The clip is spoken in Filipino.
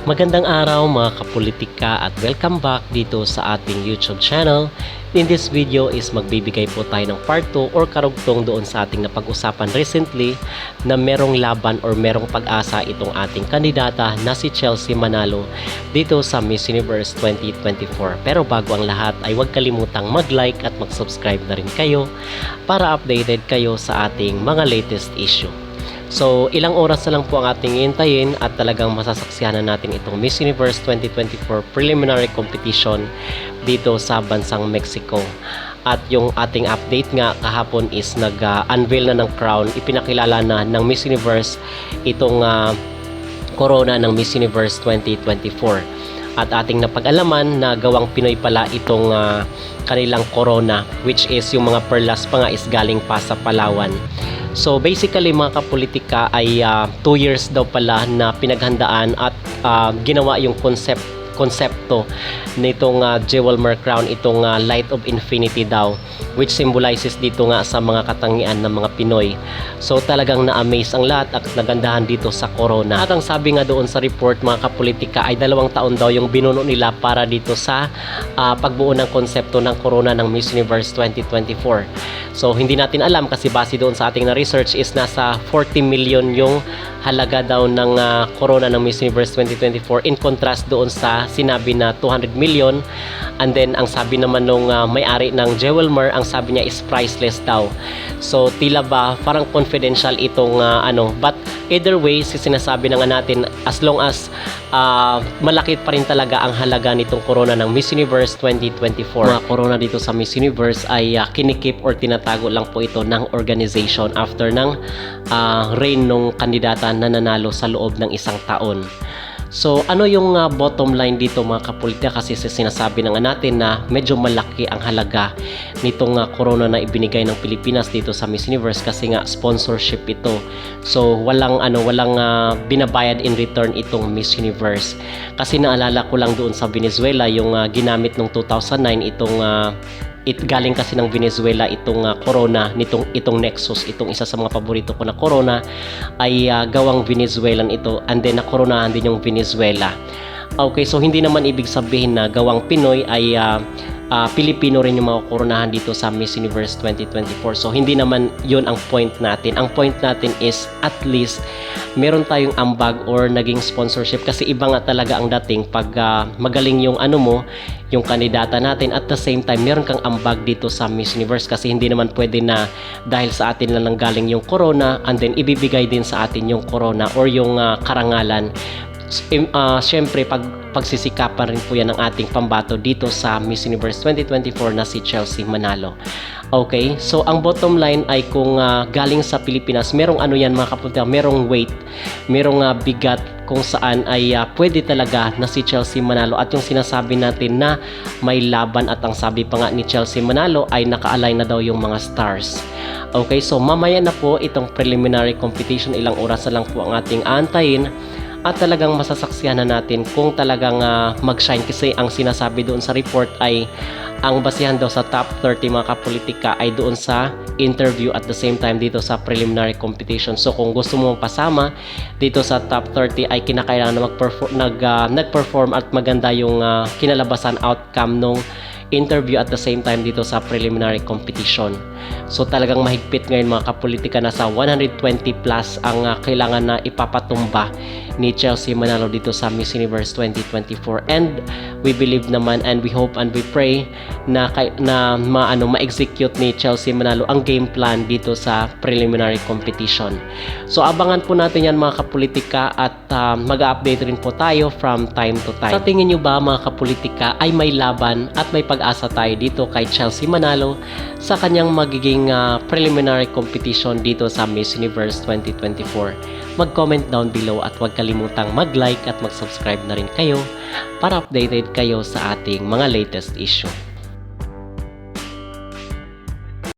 Magandang araw mga kapolitika at welcome back dito sa ating YouTube channel. In this video is magbibigay po tayo ng part 2 or karugtong doon sa ating napag-usapan recently na merong laban or merong pag-asa itong ating kandidata na si Chelsea Manalo dito sa Miss Universe 2024. Pero bago ang lahat ay huwag kalimutang mag-like at mag-subscribe na rin kayo para updated kayo sa ating mga latest issue. So, ilang oras na lang po ang ating iintayin at talagang masasaksihan na natin itong Miss Universe 2024 preliminary competition dito sa bansang Mexico. At yung ating update nga kahapon is nag-unveil na ng crown, ipinakilala na ng Miss Universe itong corona ng Miss Universe 2024. At ating napag-alaman na gawang Pinoy pala itong kanilang corona, which is yung mga perlas pa nga is galing pa sa Palawan. So basically mga kapolitika ay 2 years daw pala na pinaghandaan at ginawa yung konsepto nitong Jewelmer Crown, itong Light of Infinity daw, which symbolizes dito nga sa mga katangian ng mga Pinoy. So talagang na-amaze ang lahat at nagandahan dito sa corona. At ang sabi nga doon sa report mga kapolitika ay 2 taon daw yung binuno nila para dito sa pagbuo ng konsepto ng corona ng Miss Universe 2024. So hindi natin alam kasi base doon sa ating na-research is nasa 40 million yung halaga daw ng corona ng Miss Universe 2024 in contrast doon sa sinabi na 200 million. And then ang sabi naman nung may-ari ng Jewelmer, ang sabi niya is priceless daw. So tila ba parang confidential itong but either way sinasabi na nga natin as long as malaki pa rin talaga ang halaga nitong corona ng Miss Universe 2024. Mga corona dito sa Miss Universe ay kinikip or tinatago lang po ito ng organization after ng reign nung kandidata na nanalo sa loob ng 1 taon. So ano yung bottom line dito mga kapolitika, kasi sinasabi na nga natin na medyo malaki ang halaga nitong corona na ibinigay ng Pilipinas dito sa Miss Universe kasi nga sponsorship ito. So walang binabayad in return itong Miss Universe. Kasi naalala ko lang doon sa Venezuela yung ginamit nung 2009 itong galing kasi ng Venezuela itong corona itong Nexus, itong isa sa mga paborito ko na corona ay gawang Venezuelan ito, and then nakoronahan din yung Venezuela. Okay, so hindi naman ibig sabihin na gawang Pinoy ay Pilipino rin yung mga koronahan dito sa Miss Universe 2024. So hindi naman yun ang point natin. Ang point natin is at least meron tayong ambag or naging sponsorship, kasi iba nga talaga ang dating pag magaling yung yung kandidata natin, at the same time meron kang ambag dito sa Miss Universe, kasi hindi naman pwede na dahil sa atin lang galing yung corona and then ibibigay din sa atin yung corona or yung karangalan. Siyempre pagsisikapan rin po yan ng ating pambato dito sa Miss Universe 2024 na si Chelsea Manalo. Okay, so ang bottom line ay kung galing sa Pilipinas, merong yan mga kapunta, merong weight, merong bigat kung saan ay pwede talaga na si Chelsea Manalo. At yung sinasabi natin na may laban, at ang sabi pa nga ni Chelsea Manalo ay naka-align na daw yung mga stars. Okay, so mamaya na po itong preliminary competition, ilang oras na lang po ang ating aantayin. At talagang masasaksihan na natin kung talagang mag-shine, kasi ang sinasabi doon sa report ay ang basihan daw sa top 30 mga kapolitika ay doon sa interview at the same time dito sa preliminary competition. So kung gusto mo pasama dito sa top 30 ay kinakailangan na nag-perform at maganda yung kinalabasan outcome nung interview at the same time dito sa preliminary competition. So talagang mahigpit ngayon mga kapolitika, nasa 120 plus ang kailangan na ipapatumba ni Chelsea Manalo dito sa Miss Universe 2024, and we believe naman and we hope and we pray na ma-execute ni Chelsea Manalo ang game plan dito sa preliminary competition. So abangan po natin yan mga kapolitika, at mag-update rin po tayo from time to time. Sa tingin nyo ba mga kapolitika ay may laban at may pag-asa tayo dito kay Chelsea Manalo sa kanyang magiging preliminary competition dito sa Miss Universe 2024? Mag-comment down below at huwag kalimutang mag-like at mag-subscribe na rin kayo para updated kayo sa ating mga latest issue.